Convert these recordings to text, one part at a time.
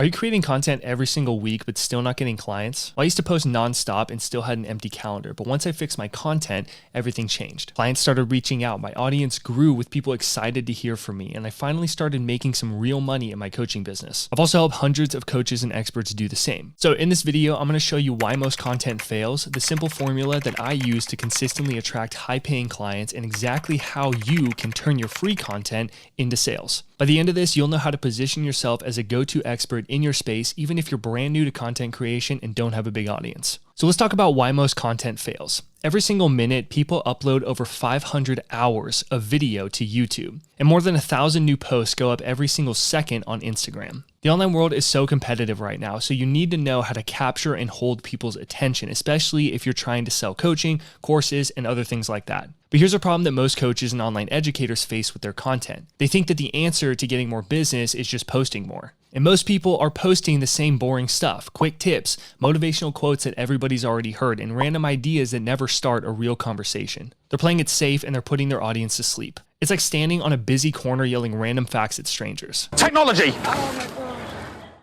Are you creating content every single week but still not getting clients? Well, I used to post nonstop and still had an empty calendar, but once I fixed my content, everything changed. Clients started reaching out, my audience grew with people excited to hear from me, and I finally started making some real money in my coaching business. I've also helped hundreds of coaches and experts do the same. So in this video, I'm going to show you why most content fails, the simple formula that I use to consistently attract high-paying clients, and exactly how you can turn your free content into sales. By the end of this, you'll know how to position yourself as a go-to expert in your space, even if you're brand new to content creation and don't have a big audience. So let's talk about why most content fails. Every single minute, people upload over 500 hours of video to YouTube, and more than 1,000 new posts go up every single second on Instagram. The online world is so competitive right now, so you need to know how to capture and hold people's attention, especially if you're trying to sell coaching, courses, and other things like that. But here's a problem that most coaches and online educators face with their content. They think that the answer to getting more business is just posting more. And most people are posting the same boring stuff, quick tips, motivational quotes that everybody's already heard, and random ideas that never start a real conversation. They're playing it safe and they're putting their audience to sleep. It's like standing on a busy corner yelling random facts at strangers. Technology!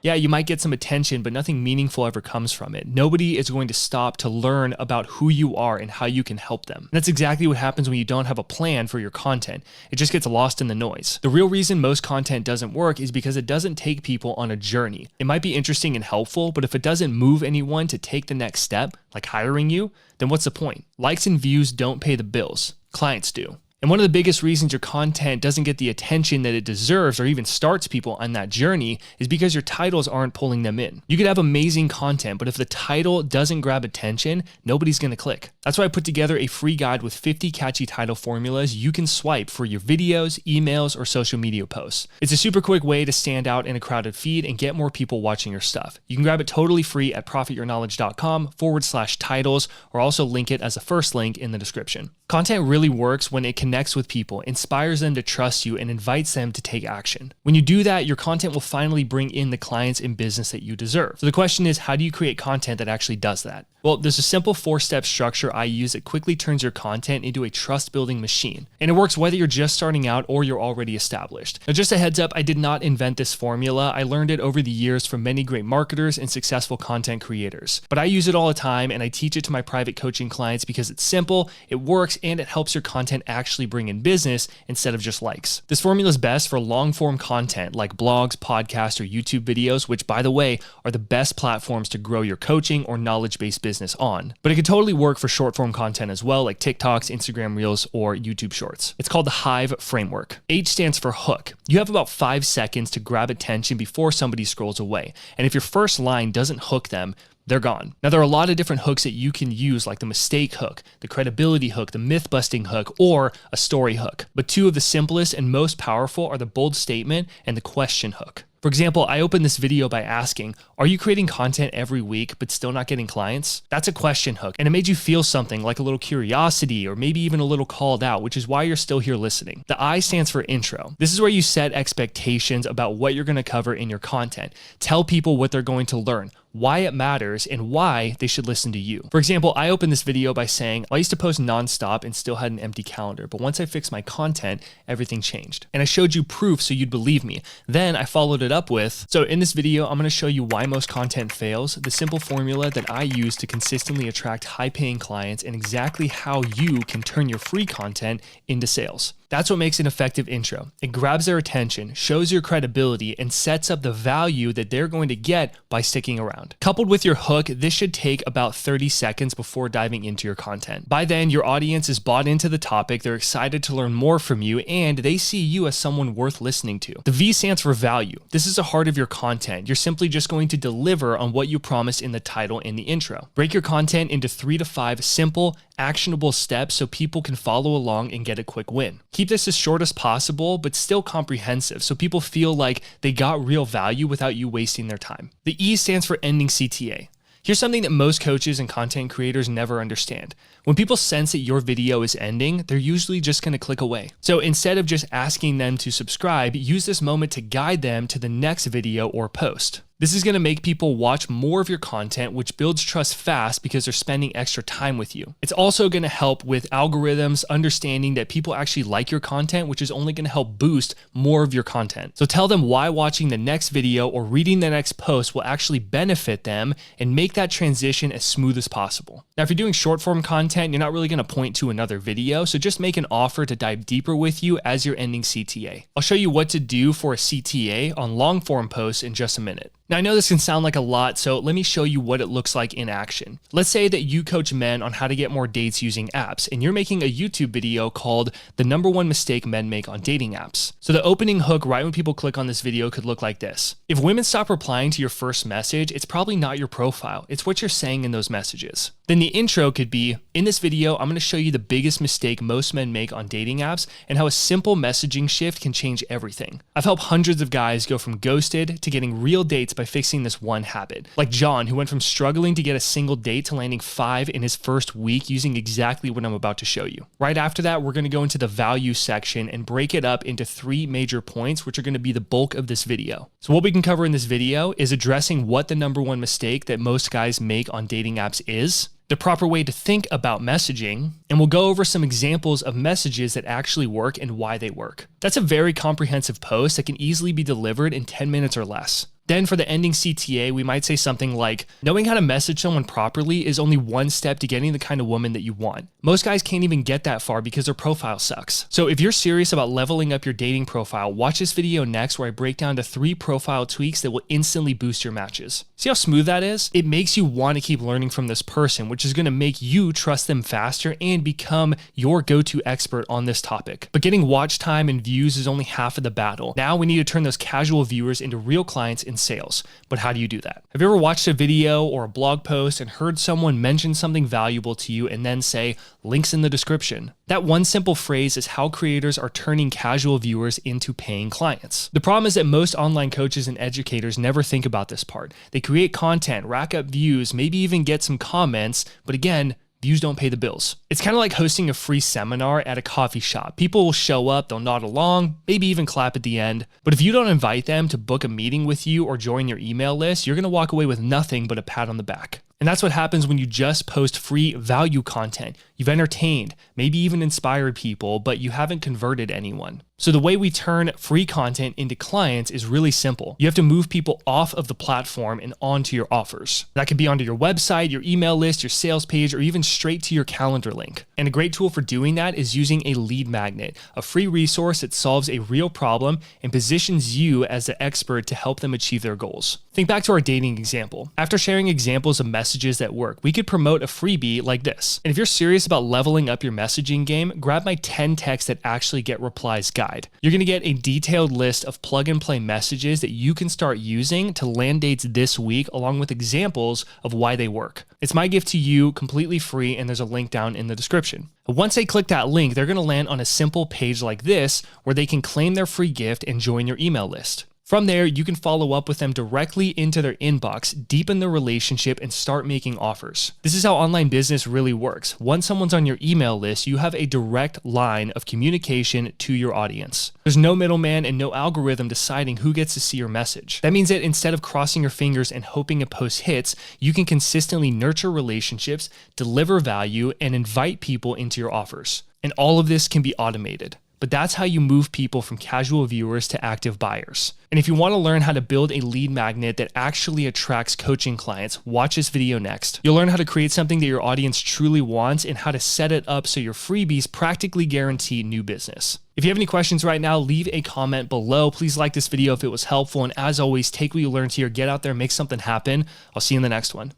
Yeah, you might get some attention, but nothing meaningful ever comes from it. Nobody is going to stop to learn about who you are and how you can help them. And that's exactly what happens when you don't have a plan for your content. It just gets lost in the noise. The real reason most content doesn't work is because it doesn't take people on a journey. It might be interesting and helpful, but if it doesn't move anyone to take the next step, like hiring you, then what's the point? Likes and views don't pay the bills. Clients do. And one of the biggest reasons your content doesn't get the attention that it deserves or even starts people on that journey is because your titles aren't pulling them in. You could have amazing content, but if the title doesn't grab attention, nobody's going to click. That's why I put together a free guide with 50 catchy title formulas you can swipe for your videos, emails, or social media posts. It's a super quick way to stand out in a crowded feed and get more people watching your stuff. You can grab it totally free at profityourknowledge.com/titles, or also link it as a first link in the description. Content really works when it connects with people, inspires them to trust you, and invites them to take action. When you do that, your content will finally bring in the clients and business that you deserve. So the question is, how do you create content that actually does that? Well, there's a simple 4-step structure I use that quickly turns your content into a trust-building machine. And it works whether you're just starting out or you're already established. Now, just a heads up, I did not invent this formula. I learned it over the years from many great marketers and successful content creators. But I use it all the time, and I teach it to my private coaching clients because it's simple, it works, and it helps your content actually bring in business instead of just likes. This formula is best for long-form content like blogs, podcasts, or YouTube videos, which, by the way, are the best platforms to grow your coaching or knowledge-based business on. But it could totally work for short-form content as well, like TikToks, Instagram Reels, or YouTube Shorts. It's called the Hive Framework. H stands for hook. You have about 5 seconds to grab attention before somebody scrolls away. And if your first line doesn't hook them, they're gone. Now, there are a lot of different hooks that you can use, like the mistake hook, the credibility hook, the myth-busting hook, or a story hook. But 2 of the simplest and most powerful are the bold statement and the question hook. For example, I opened this video by asking, are you creating content every week but still not getting clients? That's a question hook, and it made you feel something like a little curiosity or maybe even a little called out, which is why you're still here listening. The I stands for intro. This is where you set expectations about what you're going to cover in your content. Tell people what they're going to learn, why it matters, and why they should listen to you. For example, I opened this video by saying, I used to post nonstop and still had an empty calendar, but once I fixed my content, everything changed. And I showed you proof so you'd believe me. Then I followed it up with, so in this video, I'm going to show you why most content fails, the simple formula that I use to consistently attract high-paying clients, and exactly how you can turn your free content into sales. That's what makes an effective intro. It grabs their attention, shows your credibility, and sets up the value that they're going to get by sticking around. Coupled with your hook, this should take about 30 seconds before diving into your content. By then, your audience is bought into the topic, they're excited to learn more from you, and they see you as someone worth listening to. The V stands for value. This is the heart of your content. You're simply just going to deliver on what you promised in the title and the intro. Break your content into 3 to 5 simple, actionable steps so people can follow along and get a quick win. Keep this as short as possible, but still comprehensive, so people feel like they got real value without you wasting their time. The E stands for ending CTA. Here's something that most coaches and content creators never understand. When people sense that your video is ending, they're usually just going to click away. So instead of just asking them to subscribe, use this moment to guide them to the next video or post. This is going to make people watch more of your content, which builds trust fast because they're spending extra time with you. It's also going to help with algorithms understanding that people actually like your content, which is only going to help boost more of your content. So tell them why watching the next video or reading the next post will actually benefit them and make that transition as smooth as possible. Now, if you're doing short form content, you're not really going to point to another video, so just make an offer to dive deeper with you as you're ending CTA. I'll show you what to do for a CTA on long form posts in just a minute. Now, I know this can sound like a lot, so let me show you what it looks like in action. Let's say that you coach men on how to get more dates using apps, and you're making a YouTube video called "The #1 Mistake Men Make on Dating Apps." So the opening hook right when people click on this video could look like this. If women stop replying to your first message, it's probably not your profile. It's what you're saying in those messages. Then the intro could be, in this video, I'm going to show you the biggest mistake most men make on dating apps and how a simple messaging shift can change everything. I've helped hundreds of guys go from ghosted to getting real dates by fixing this one habit. Like John, who went from struggling to get a single date to landing 5 in his first week using exactly what I'm about to show you. Right after that, we're going to go into the value section and break it up into 3 major points, which are going to be the bulk of this video. So what we can cover in this video is addressing what the #1 mistake that most guys make on dating apps is, the proper way to think about messaging, and we'll go over some examples of messages that actually work and why they work. That's a very comprehensive post that can easily be delivered in 10 minutes or less. Then for the ending CTA, we might say something like, knowing how to message someone properly is only one step to getting the kind of woman that you want. Most guys can't even get that far because their profile sucks. So if you're serious about leveling up your dating profile, watch this video next where I break down the 3 profile tweaks that will instantly boost your matches. See how smooth that is? It makes you want to keep learning from this person, which is going to make you trust them faster and become your go-to expert on this topic. But getting watch time and views is only half of the battle. Now we need to turn those casual viewers into real clients in sales. But how do you do that? Have you ever watched a video or a blog post and heard someone mention something valuable to you and then say, links in the description? That one simple phrase is how creators are turning casual viewers into paying clients. The problem is that most online coaches and educators never think about this part. They create content, rack up views, maybe even get some comments, but again, views don't pay the bills. It's kind of like hosting a free seminar at a coffee shop. People will show up, they'll nod along, maybe even clap at the end. But if you don't invite them to book a meeting with you or join your email list, you're going to walk away with nothing but a pat on the back. And that's what happens when you just post free value content. You've entertained, maybe even inspired people, but you haven't converted anyone. So the way we turn free content into clients is really simple. You have to move people off of the platform and onto your offers. That could be onto your website, your email list, your sales page, or even straight to your calendar link. And a great tool for doing that is using a lead magnet, a free resource that solves a real problem and positions you as the expert to help them achieve their goals. Think back to our dating example. After sharing examples of messages that work, we could promote a freebie like this. And if you're serious about leveling up your messaging game, grab my 10 texts that actually get replies guide. You're going to get a detailed list of plug and play messages that you can start using to land dates this week, along with examples of why they work. It's my gift to you, completely free, and there's a link down in the description. Once they click that link, they're going to land on a simple page like this where they can claim their free gift and join your email list. From there, you can follow up with them directly into their inbox, deepen the relationship, and start making offers. This is how online business really works. Once someone's on your email list, you have a direct line of communication to your audience. There's no middleman and no algorithm deciding who gets to see your message. That means that instead of crossing your fingers and hoping a post hits, you can consistently nurture relationships, deliver value, and invite people into your offers. And all of this can be automated. But that's how you move people from casual viewers to active buyers. And if you want to learn how to build a lead magnet that actually attracts coaching clients, watch this video next. You'll learn how to create something that your audience truly wants and how to set it up so your freebies practically guarantee new business. If you have any questions right now, leave a comment below. Please like this video if it was helpful. And as always, take what you learned here, get out there, make something happen. I'll see you in the next one.